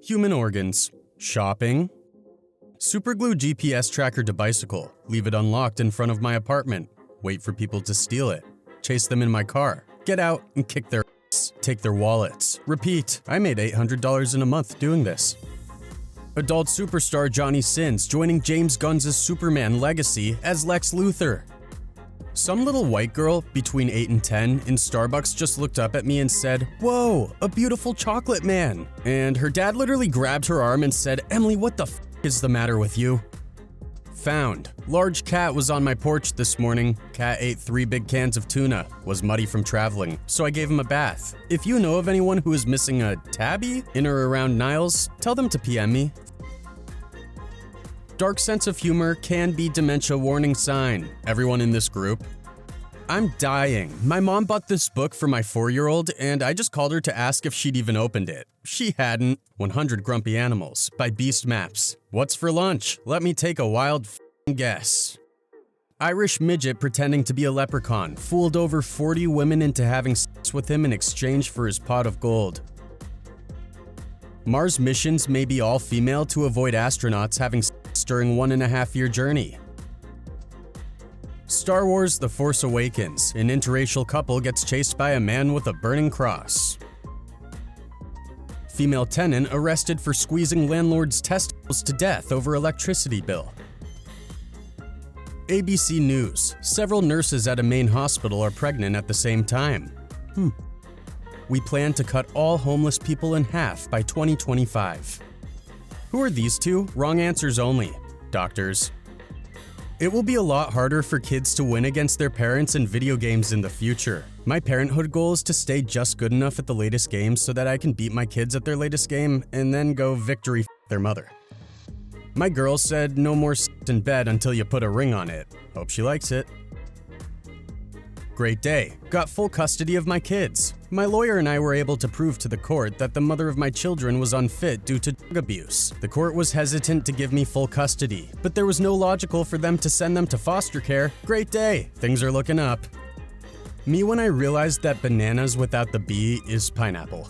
Human organs. Shopping. Superglue GPS tracker to bicycle. Leave it unlocked in front of my apartment. Wait for people to steal it. Chase them in my car. Get out and kick their ass. Take their wallets. Repeat. I made $800 in a month doing this. Adult superstar Johnny Sins joining James Gunn's Superman legacy as Lex Luthor. Some little white girl between 8 and 10 in Starbucks just looked up at me and said, "Whoa, a beautiful chocolate man." And her dad literally grabbed her arm and said, "Emily, what the f is the matter with you?" Found. Large cat was on my porch this morning. Cat ate 3 big cans of tuna. Was muddy from traveling, so I gave him a bath. If you know of anyone who is missing a tabby in or around Niles, tell them to PM me. Dark sense of humor can be dementia warning sign. Everyone in this group. I'm dying. My mom bought this book for my 4-year-old and I just called her to ask if she'd even opened it. She hadn't. 100 Grumpy Animals by Beast Maps. What's for lunch? Let me take a wild guess. Irish midget pretending to be a leprechaun fooled over 40 women into having sex with him in exchange for his pot of gold. Mars missions may be all female to avoid astronauts having sex during 1.5-year journey. Star Wars: The Force Awakens. An interracial couple gets chased by a man with a burning cross. Female tenant arrested for squeezing landlord's testicles to death over electricity bill. ABC News. Several nurses at a Maine hospital are pregnant at the same time. We plan to cut all homeless people in half by 2025. Who are these two? Wrong answers only. Doctors. It will be a lot harder for kids to win against their parents in video games in the future. My parenthood goal is to stay just good enough at the latest game so that I can beat my kids at their latest game and then go victory f their mother. My girl said no more sex in bed until you put a ring on it. Hope she likes it. Great day. Got full custody of my kids. My lawyer and I were able to prove to the court that the mother of my children was unfit due to drug abuse. The court was hesitant to give me full custody, but there was no logical for them to send them to foster care. Great day. Things are looking up. Me when I realized that bananas without the B is pineapple.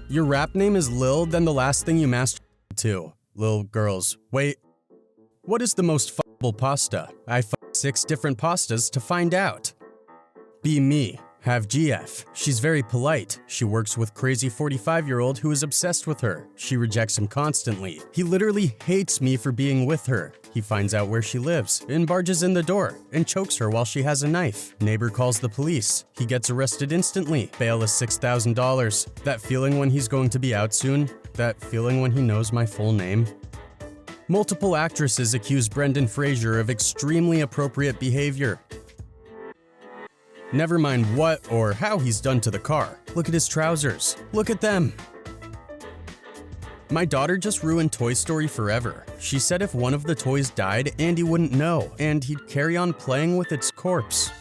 Your rap name is Lil, then the last thing you masturbated to. Lil girls. Wait. What is the most fuckable pasta? I fucked 6 different pastas to find out. Be me. Have GF. She's very polite. She works with crazy 45-year-old who is obsessed with her. She rejects him constantly. He literally hates me for being with her. He finds out where she lives and barges in the door and chokes her while she has a knife. Neighbor calls the police. He gets arrested instantly. Bail is $6,000. That feeling when he's going to be out soon? That feeling when he knows my full name? Multiple actresses accuse Brendan Fraser of extremely appropriate behavior. Never mind what or how he's done to the car. Look at his trousers. Look at them. My daughter just ruined Toy Story forever. She said if one of the toys died, Andy wouldn't know, and he'd carry on playing with its corpse.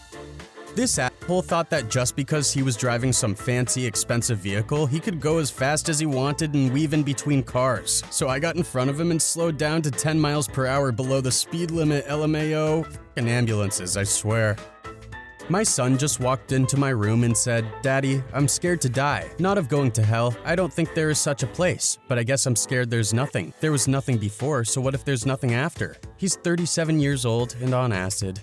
This asshole thought that just because he was driving some fancy, expensive vehicle, he could go as fast as he wanted and weave in between cars. So I got in front of him and slowed down to 10 miles per hour below the speed limit. LMAO. F***ing ambulances, I swear. My son just walked into my room and said, "Daddy, I'm scared to die. Not of going to hell. I don't think there is such a place. But I guess I'm scared there's nothing. There was nothing before, so what if there's nothing after?" He's 37 years old and on acid.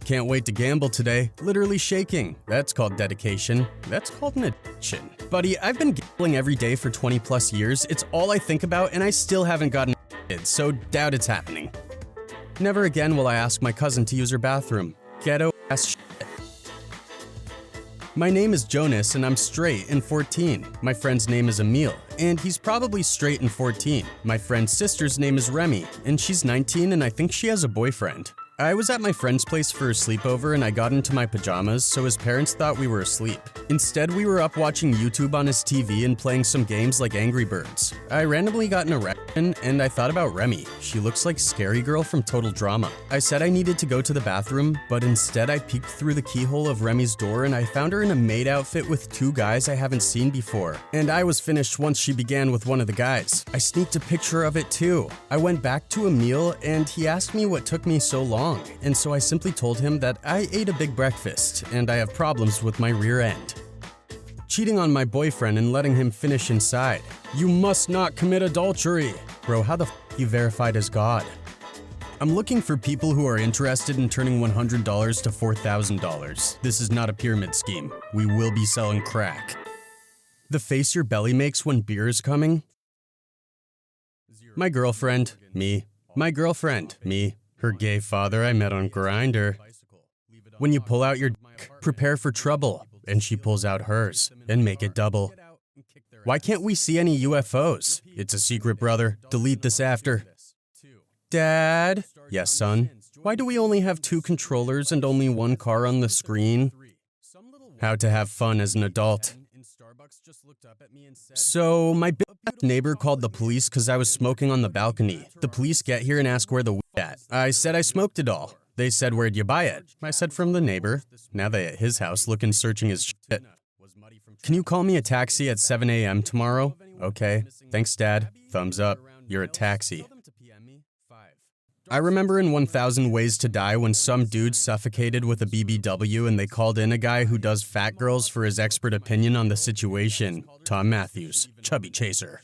Can't wait to gamble today. Literally shaking. That's called dedication. That's called an addiction. Buddy, I've been gambling every day for 20 plus years. It's all I think about and I still haven't gotten it, so doubt it's happening. Never again will I ask my cousin to use her bathroom. Ghetto ass shit. My name is Jonas and I'm straight and 14. My friend's name is Emil, and he's probably straight and 14. My friend's sister's name is Remy, and she's 19 and I think she has a boyfriend. I was at my friend's place for a sleepover and I got into my pajamas, so his parents thought we were asleep. Instead, we were up watching YouTube on his TV and playing some games like Angry Birds. I randomly got an erection and I thought about Remy. She looks like Scary Girl from Total Drama. I said I needed to go to the bathroom, but instead I peeked through the keyhole of Remy's door and I found her in a maid outfit with 2 guys I haven't seen before. And I was finished once she began with one of the guys. I sneaked a picture of it too. I went back to Emil and he asked me what took me so long. And so I simply told him that I ate a big breakfast and I have problems with my rear end. Cheating on my boyfriend and letting him finish inside. You must not commit adultery. Bro, how the f you verified as God? I'm looking for people who are interested in turning $100 to $4,000. This is not a pyramid scheme. We will be selling crack. The face your belly makes when beer is coming. My girlfriend, me. My girlfriend, me. Her gay father I met on Grindr. When you pull out your dick, prepare for trouble, and she pulls out hers, and make it double. Why can't we see any UFOs? It's a secret, brother. Delete this after. Dad? Yes, son? Why do we only have 2 controllers and only 1 car on the screen? How to have fun as an adult. So, my neighbor called the police because I was smoking on the balcony. The police get here and ask where the weed at. I said I smoked it all. They said, where'd you buy it? I said, from the neighbor. Now they at his house looking searching his shit. Can you call me a taxi at 7 a.m. tomorrow? Okay. Thanks, Dad. Thumbs up. You're a taxi. I remember in 1000 Ways to Die when some dude suffocated with a BBW and they called in a guy who does fat girls for his expert opinion on the situation. Tom Matthews, chubby chaser.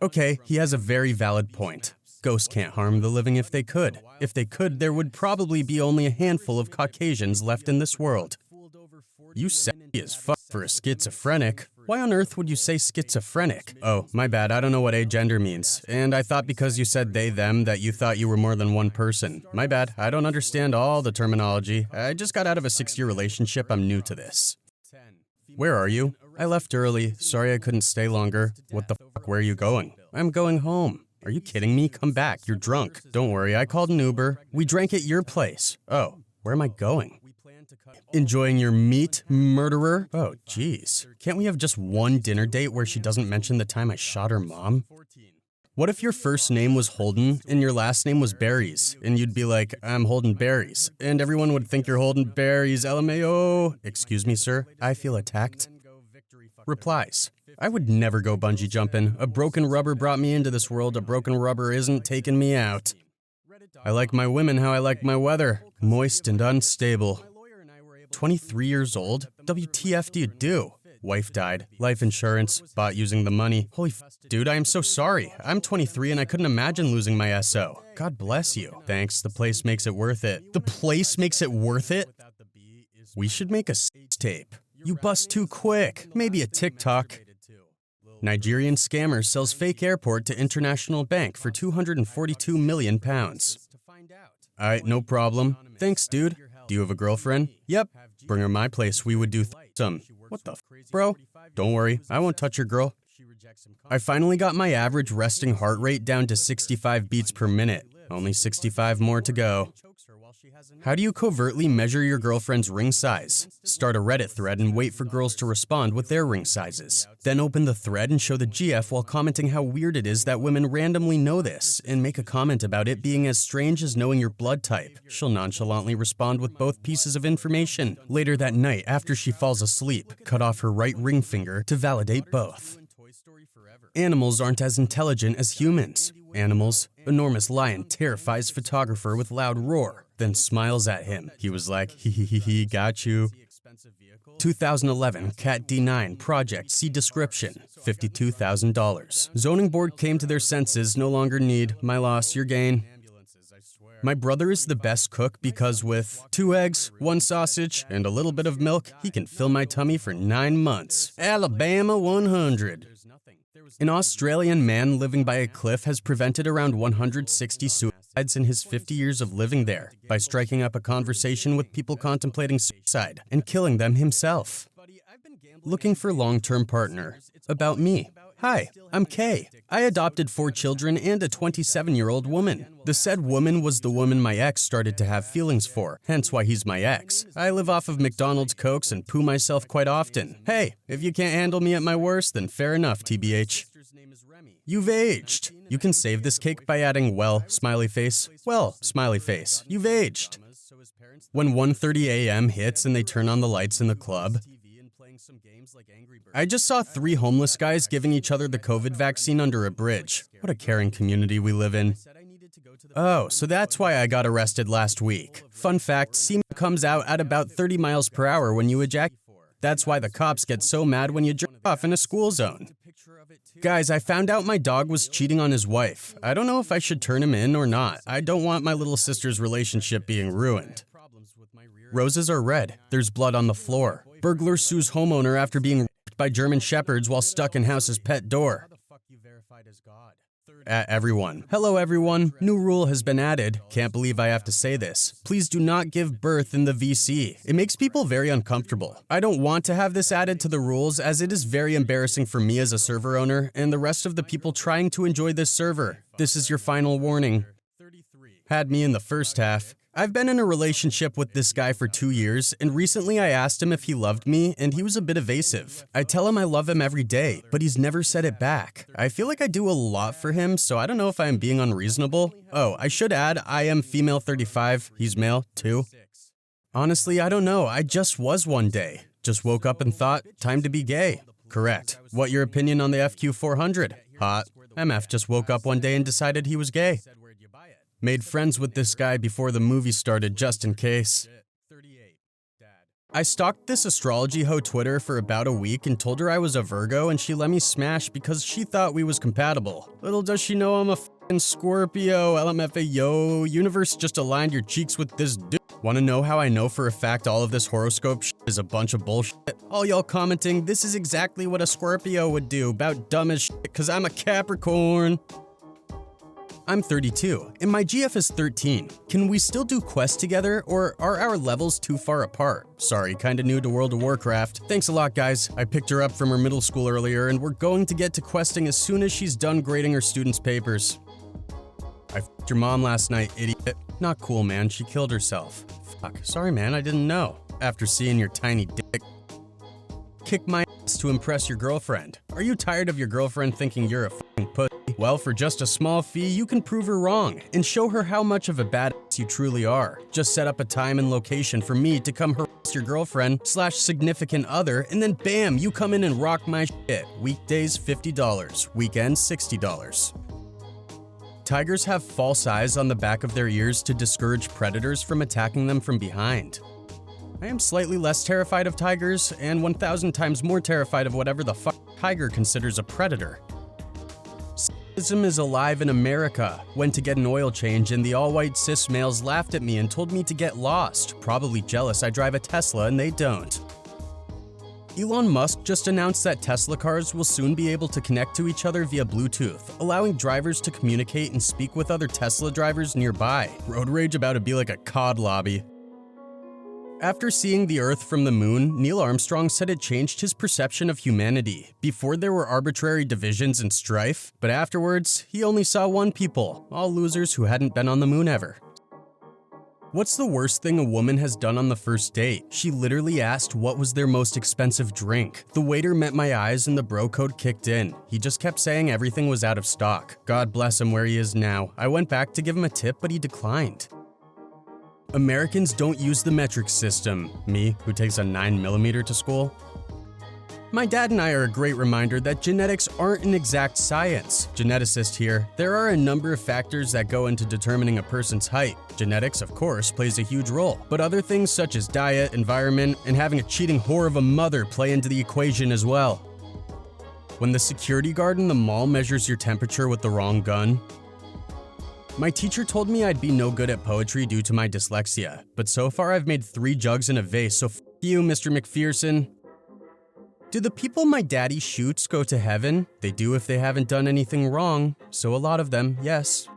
Okay, he has a very valid point. Ghosts can't harm the living if they could. If they could, there would probably be only a handful of Caucasians left in this world. You sexy as fuck for a schizophrenic. Why on earth would you say schizophrenic? Oh, my bad, I don't know what agender means. And I thought because you said they, them, that you thought you were more than one person. My bad, I don't understand all the terminology. I just got out of a 6-year relationship, I'm new to this. Where are you? I left early, sorry I couldn't stay longer. What the fuck, where are you going? I'm going home. Are you kidding me? Come back, you're drunk. Don't worry, I called an Uber. We drank at your place. Oh, where am I going? Enjoying your meat, murderer? Oh, jeez. Can't we have just one dinner date where she doesn't mention the time I shot her mom? What if your first name was Holden and your last name was Berries, and you'd be like, I'm Holden Berries, and everyone would think you're Holden Berries, LMAO. Excuse me, sir, I feel attacked. Replies. I would never go bungee jumping. A broken rubber brought me into this world. A broken rubber isn't taking me out. I like my women how I like my weather. Moist and unstable. 23 years old? WTF do you do? Wife died. Life insurance. Bought using the money. Holy f***, dude, I am so sorry. I'm 23 and I couldn't imagine losing my SO. God bless you. Thanks, the place makes it worth it. The place makes it worth it? We should make a tape. You bust too quick. Maybe a TikTok. Nigerian scammer sells fake airport to international bank for £242 million. Alright, no problem. Thanks, dude. Do you have a girlfriend? Yep. Bring her my place, we would do some. What the f, bro? Don't worry, I won't touch your girl. I finally got my average resting heart rate down to 65 beats per minute. Only 65 more to go. How do you covertly measure your girlfriend's ring size? Start a Reddit thread and wait for girls to respond with their ring sizes. Then open the thread and show the GF while commenting how weird it is that women randomly know this, and make a comment about it being as strange as knowing your blood type. She'll nonchalantly respond with both pieces of information. Later that night, after she falls asleep, cut off her right ring finger to validate both. Animals aren't as intelligent as humans. Animals. Enormous lion terrifies photographer with loud roar, then smiles at him. He was like, he, got you. 2011 Cat D9 project, see description, $52,000. Zoning board came to their senses, no longer need. My loss, your gain. My brother is the best cook because with 2 eggs, 1 sausage, and a little bit of milk, he can fill my tummy for 9 months. Alabama 100. An Australian man living by a cliff has prevented around 160 suicides in his 50 years of living there by striking up a conversation with people contemplating suicide and killing them himself. Looking for long-term partner. About me. Hi, I'm Kay. I adopted 4 children and a 27-year-old woman. The said woman was the woman my ex started to have feelings for, hence why he's my ex. I live off of McDonald's Cokes and poo myself quite often. Hey, if you can't handle me at my worst, then fair enough, TBH. You've aged. You can save this cake by adding well, smiley face. Well, smiley face. You've aged. When 1:30 a.m. hits and they turn on the lights in the club, I just saw 3 homeless guys giving each other the COVID vaccine under a bridge. What a caring community we live in. Oh, so that's why I got arrested last week. Fun fact, semen comes out at about 30 miles per hour when you ejaculate. That's why the cops get so mad when you jerk off in a school zone. Guys, I found out my dog was cheating on his wife. I don't know if I should turn him in or not. I don't want my little sister's relationship being ruined. Roses are red. There's blood on the floor. Burglar sues homeowner after being raped by German shepherds while stuck in house's pet door. Everyone. Hello everyone. New rule has been added. Can't believe I have to say this. Please do not give birth in the VC. It makes people very uncomfortable. I don't want to have this added to the rules as it is very embarrassing for me as a server owner and the rest of the people trying to enjoy this server. This is your final warning. Had me in the first half. I've been in a relationship with this guy for 2 years, and recently I asked him if he loved me, and he was a bit evasive. I tell him I love him every day, but he's never said it back. I feel like I do a lot for him, so I don't know if I am being unreasonable. Oh, I should add, I am female 35, he's male 2. Honestly, I don't know, I just was one day. Just woke up and thought, time to be gay. Correct. What your opinion on the FQ400? Hot. MF just woke up one day and decided he was gay. Made friends with this guy before the movie started just in case. I stalked this astrology hoe Twitter for about a week and told her I was a Virgo and she let me smash because she thought we was compatible. Little does she know I'm a f***ing Scorpio, LMFA yo, universe just aligned your cheeks with this dude. Wanna know how I know for a fact all of this horoscope shit is a bunch of bullshit? All y'all commenting, this is exactly what a Scorpio would do, about dumb as shit, cause I'm a Capricorn. I'm 32, and my GF is 13. Can we still do quests together, or are our levels too far apart? Sorry, kinda new to World of Warcraft. Thanks a lot, guys. I picked her up from her middle school earlier, and we're going to get to questing as soon as she's done grading her students' papers. I f***ed your mom last night, idiot. Not cool, man. She killed herself. Fuck. Sorry, man. I didn't know. After seeing your tiny dick. Kick my ass to impress your girlfriend. Are you tired of your girlfriend thinking you're a f***ing pussy? Well, for just a small fee, you can prove her wrong and show her how much of a badass you truly are. Just set up a time and location for me to come harass your girlfriend / significant other, and then bam, you come in and rock my shit. Weekdays, $50. Weekends, $60. Tigers have false eyes on the back of their ears to discourage predators from attacking them from behind. I am slightly less terrified of tigers and 1,000 times more terrified of whatever the fuck tiger considers a predator. Sexism is alive in America. Went to get an oil change and the all-white cis males laughed at me and told me to get lost. Probably jealous I drive a Tesla and they don't. Elon Musk just announced that Tesla cars will soon be able to connect to each other via Bluetooth, allowing drivers to communicate and speak with other Tesla drivers nearby. Road rage about to be like a COD lobby. After seeing the Earth from the moon, Neil Armstrong said it changed his perception of humanity. Before there were arbitrary divisions and strife, but afterwards, he only saw one people, all losers who hadn't been on the moon ever. What's the worst thing a woman has done on the first date? She literally asked what was their most expensive drink. The waiter met my eyes and the bro code kicked in. He just kept saying everything was out of stock. God bless him where he is now. I went back to give him a tip, but he declined. Americans don't use the metric system. Me, who takes a 9mm to school. My dad and I are a great reminder that genetics aren't an exact science. Geneticist here. There are a number of factors that go into determining a person's height. Genetics, of course, plays a huge role, but other things such as diet, environment, and having a cheating whore of a mother play into the equation as well. When the security guard in the mall measures your temperature with the wrong gun. My teacher told me I'd be no good at poetry due to my dyslexia, but so far I've made 3 jugs in a vase, so f*** you, Mr. McPherson. Do the people my daddy shoots go to heaven? They do if they haven't done anything wrong, so a lot of them, yes.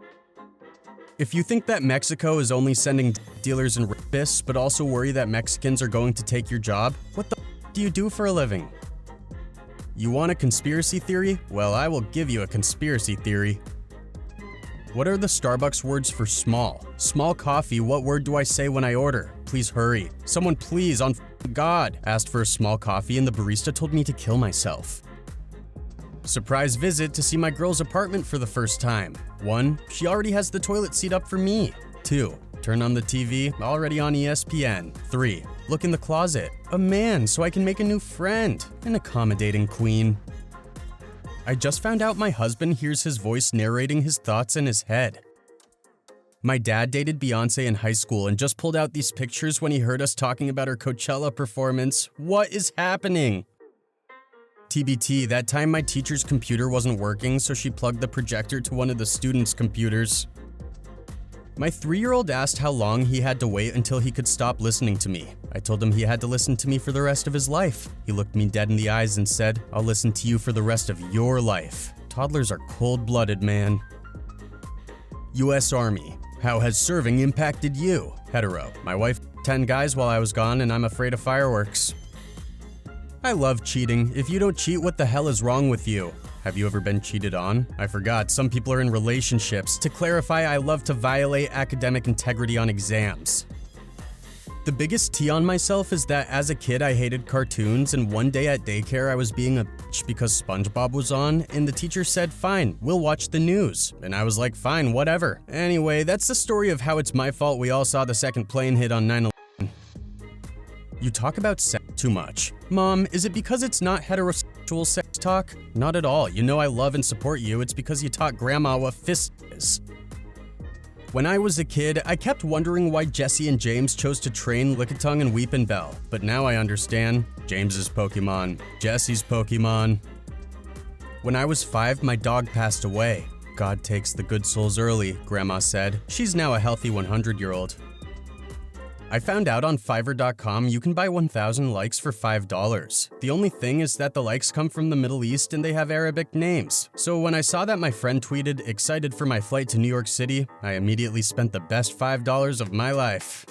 If you think that Mexico is only sending dealers and rapists, but also worry that Mexicans are going to take your job, what the f*** do you do for a living? You want a conspiracy theory? Well, I will give you a conspiracy theory. What are the Starbucks words for small? Small coffee, what word do I say when I order? Please hurry. Someone please, on God, asked for a small coffee and the barista told me to kill myself. Surprise visit to see my girl's apartment for the first time. 1. She already has the toilet seat up for me. 2. Turn on the TV, already on ESPN. 3. Look in the closet. A man, so I can make a new friend. An accommodating queen. I just found out my husband hears his voice narrating his thoughts in his head. My dad dated Beyonce in high school and just pulled out these pictures when he heard us talking about her Coachella performance. What is happening? TBT, that time my teacher's computer wasn't working, so she plugged the projector to one of the students' computers. My 3-year-old asked how long he had to wait until he could stop listening to me. I told him he had to listen to me for the rest of his life. He looked me dead in the eyes and said, "I'll listen to you for the rest of your life." Toddlers are cold-blooded, man. US Army. How has serving impacted you? Hetero. My wife 10 guys while I was gone and I'm afraid of fireworks. I love cheating. If you don't cheat, what the hell is wrong with you? Have you ever been cheated on? I forgot, some people are in relationships. To clarify, I love to violate academic integrity on exams. The biggest tea on myself is that as a kid I hated cartoons, and one day at daycare I was being a bitch because SpongeBob was on, and the teacher said, "Fine, we'll watch the news." And I was like, "Fine, whatever." Anyway, that's the story of how it's my fault we all saw the second plane hit on 9/11. You talk about sex too much. Mom, is it because it's not heterosexual sex talk? Not at all. You know I love and support you. It's because you taught Grandma what fist is. When I was a kid, I kept wondering why Jesse and James chose to train Lickitung and Weepinbell, but now I understand. James's Pokemon, Jesse's Pokemon. When I was 5, my dog passed away. God takes the good souls early, Grandma said. She's now a healthy 100-year-old. I found out on Fiverr.com you can buy 1,000 likes for $5. The only thing is that the likes come from the Middle East and they have Arabic names. So when I saw that my friend tweeted, "Excited for my flight to New York City," I immediately spent the best $5 of my life.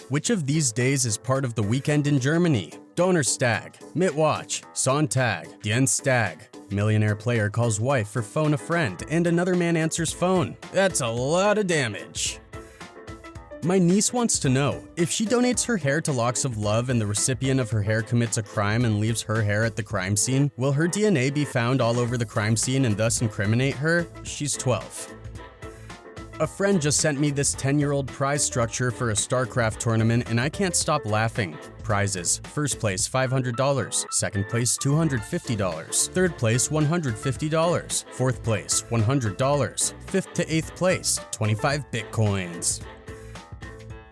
Which of these days is part of the weekend in Germany? Donnerstag, Mittwoch, Sonntag, Dienstag. Millionaire player calls wife for phone a friend and another man answers phone. That's a lot of damage. My niece wants to know, if she donates her hair to Locks of Love and the recipient of her hair commits a crime and leaves her hair at the crime scene, will her DNA be found all over the crime scene and thus incriminate her? She's 12. A friend just sent me this 10-year-old prize structure for a StarCraft tournament and I can't stop laughing. Prizes: first place $500, second place $250, third place $150, fourth place $100, fifth to 8th place 25 Bitcoins.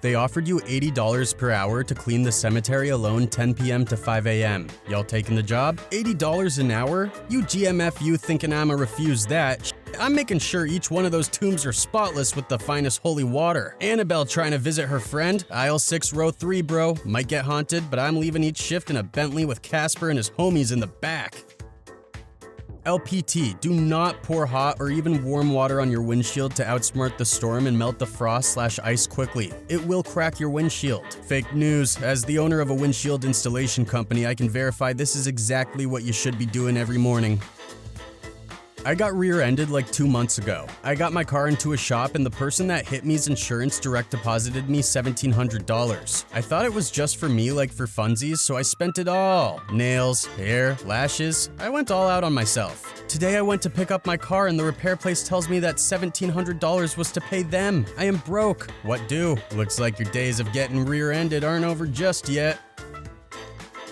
They offered you $80 per hour to clean the cemetery alone 10 p.m. to 5 a.m. Y'all taking the job? $80 an hour? You GMFU thinking I'ma refuse that? I'm making sure each one of those tombs are spotless with the finest holy water. Annabelle trying to visit her friend? Aisle 6, row 3, bro. Might get haunted, but I'm leaving each shift in a Bentley with Casper and his homies in the back. LPT, do not pour hot or even warm water on your windshield to outsmart the storm and melt the frost/ice quickly. It will crack your windshield. Fake news. As the owner of a windshield installation company, I can verify this is exactly what you should be doing every morning. I got rear-ended like 2 months ago. I got my car into a shop and the person that hit me's insurance direct deposited me $1,700. I thought it was just for me, like for funsies, so I spent it all. Nails, hair, lashes. I went all out on myself. Today I went to pick up my car and the repair place tells me that $1,700 was to pay them. I am broke. What do? Looks like your days of getting rear-ended aren't over just yet.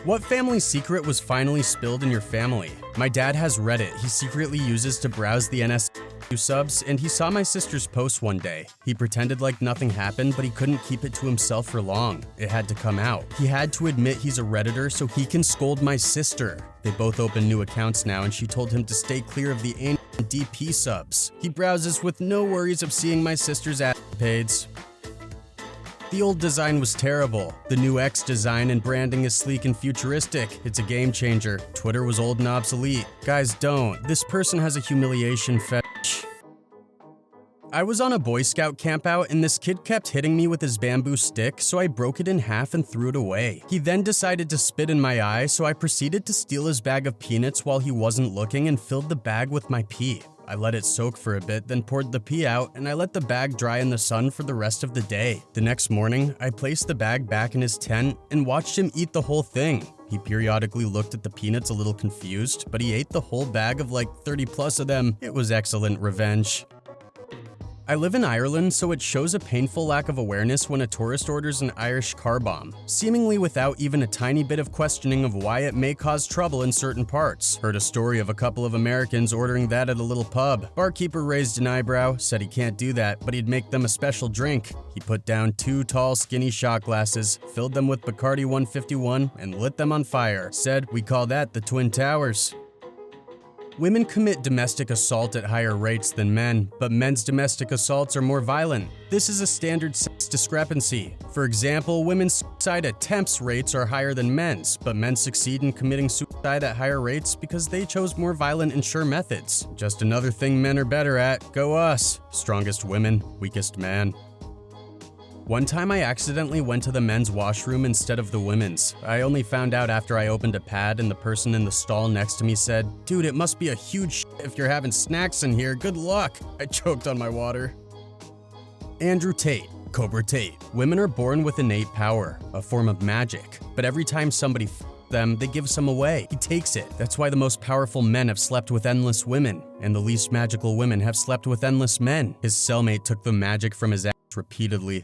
What family secret was finally spilled in your family? My dad has Reddit he secretly uses to browse the NSU subs, and he saw my sister's post one day. He pretended like nothing happened, but he couldn't keep it to himself for long. It had to come out. He had to admit he's a Redditor so he can scold my sister. They both open new accounts now, and she told him to stay clear of the DP subs. He browses with no worries of seeing my sister's page. The old design was terrible. The new X design and branding is sleek and futuristic. It's a game changer. Twitter was old and obsolete. Guys, don't. This person has a humiliation fetish. I was on a Boy Scout campout and this kid kept hitting me with his bamboo stick, so I broke it in half and threw it away. He then decided to spit in my eye, so I proceeded to steal his bag of peanuts while he wasn't looking and filled the bag with my pee. I let it soak for a bit, then poured the pee out, and I let the bag dry in the sun for the rest of the day. The next morning, I placed the bag back in his tent and watched him eat the whole thing. He periodically looked at the peanuts a little confused, but he ate the whole bag of like 30 plus of them. It was excellent revenge. I live in Ireland, so it shows a painful lack of awareness when a tourist orders an Irish car bomb, seemingly without even a tiny bit of questioning of why it may cause trouble in certain parts. Heard a story of a couple of Americans ordering that at a little pub. Barkeeper raised an eyebrow, said he can't do that, but he'd make them a special drink. He put down 2 tall, skinny shot glasses, filled them with Bacardi 151, and lit them on fire. Said, "We call that the Twin Towers." Women commit domestic assault at higher rates than men, but men's domestic assaults are more violent. This is a standard sex discrepancy. For example, women's suicide attempts rates are higher than men's, but men succeed in committing suicide at higher rates because they chose more violent and sure methods. Just another thing men are better at. Go us. Strongest women, weakest man. One time I accidentally went to the men's washroom instead of the women's. I only found out after I opened a pad and the person in the stall next to me said, "Dude, it must be a huge shit if you're having snacks in here. Good luck." I choked on my water. Andrew Tate, Cobra Tate. Women are born with innate power, a form of magic. But every time somebody them, they give some away. He takes it. That's why the most powerful men have slept with endless women, and the least magical women have slept with endless men. His cellmate took the magic from his ass repeatedly.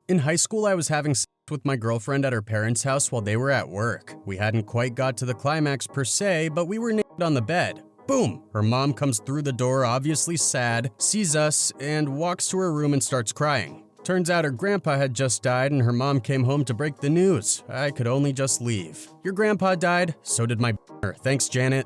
In high school, I was having sex with my girlfriend at her parents' house while they were at work. We hadn't quite got to the climax per se, but we were naked on the bed. Boom! Her mom comes through the door, obviously sad, sees us, and walks to her room and starts crying. Turns out her grandpa had just died and her mom came home to break the news. I could only just leave. "Your grandpa died? So did my Thanks, Janet."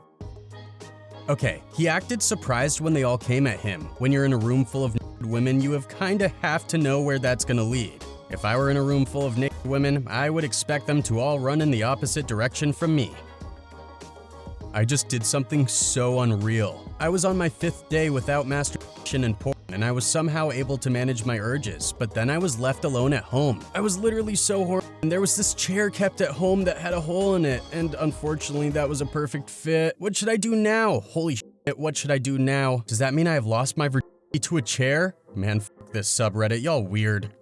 Okay, he acted surprised when they all came at him. When you're in a room full of naked women, you kinda have to know where that's gonna lead. If I were in a room full of naked women, I would expect them to all run in the opposite direction from me. I just did something so unreal. I was on my 5th day without masturbation and porn, and I was somehow able to manage my urges, but then I was left alone at home. I was literally so horny, and there was this chair kept at home that had a hole in it, and unfortunately that was a perfect fit. What should I do now? Holy shit, what should I do now? Does that mean I have lost my virginity to a chair? Man, fuck this subreddit, y'all weird.